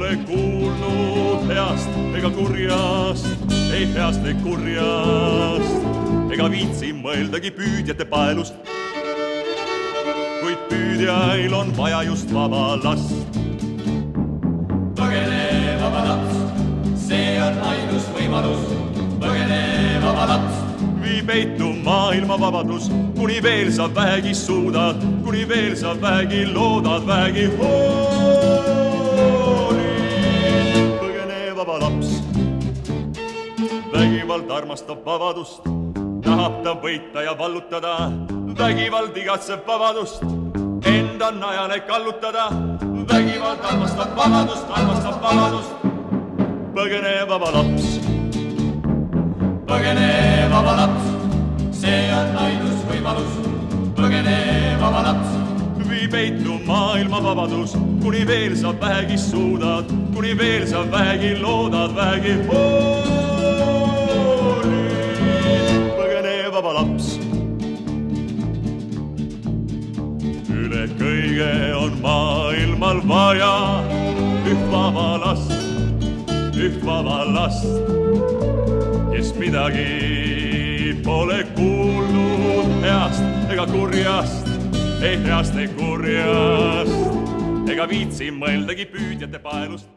pole kuulnud heast ega kurjast, ei heast ega kurjast, ega viitsi mõeldagi püüdjate paelust. Kuid püüdjail on vaja just vaba last. Põgene vaba laps, see on ainus võimalus. Põgene vaba laps. Vii peitu maailma vabadus, kuni veel sa vähegi suudad, kuni veel sa vähegi loodad, vähegi hoolid. Põgene vaba laps. Vägivald armastab vabadust, tahab ta võita ja vallutada. Vägivald igatseb vabadust, enda najale kallutada. Vägivald armastab vabadust, armastab vabadust. Põgene vaba laps. Põgene vaba laps, see on ainus võimalus. Põgene vaba laps. Vii peitu maailma vabadus, kuni veel sa vähegi suudad, kuni veel sa vähegi loodad, vähegi hoolid. Põgene vaba laps. Üle kõige on maailmal vaja üht vaba last, üht vaba last, kes midagi pole kuulnud heast ega kurjast, ei heast ega kurjast, ega viitsi mõeldagi püüdjate paelust.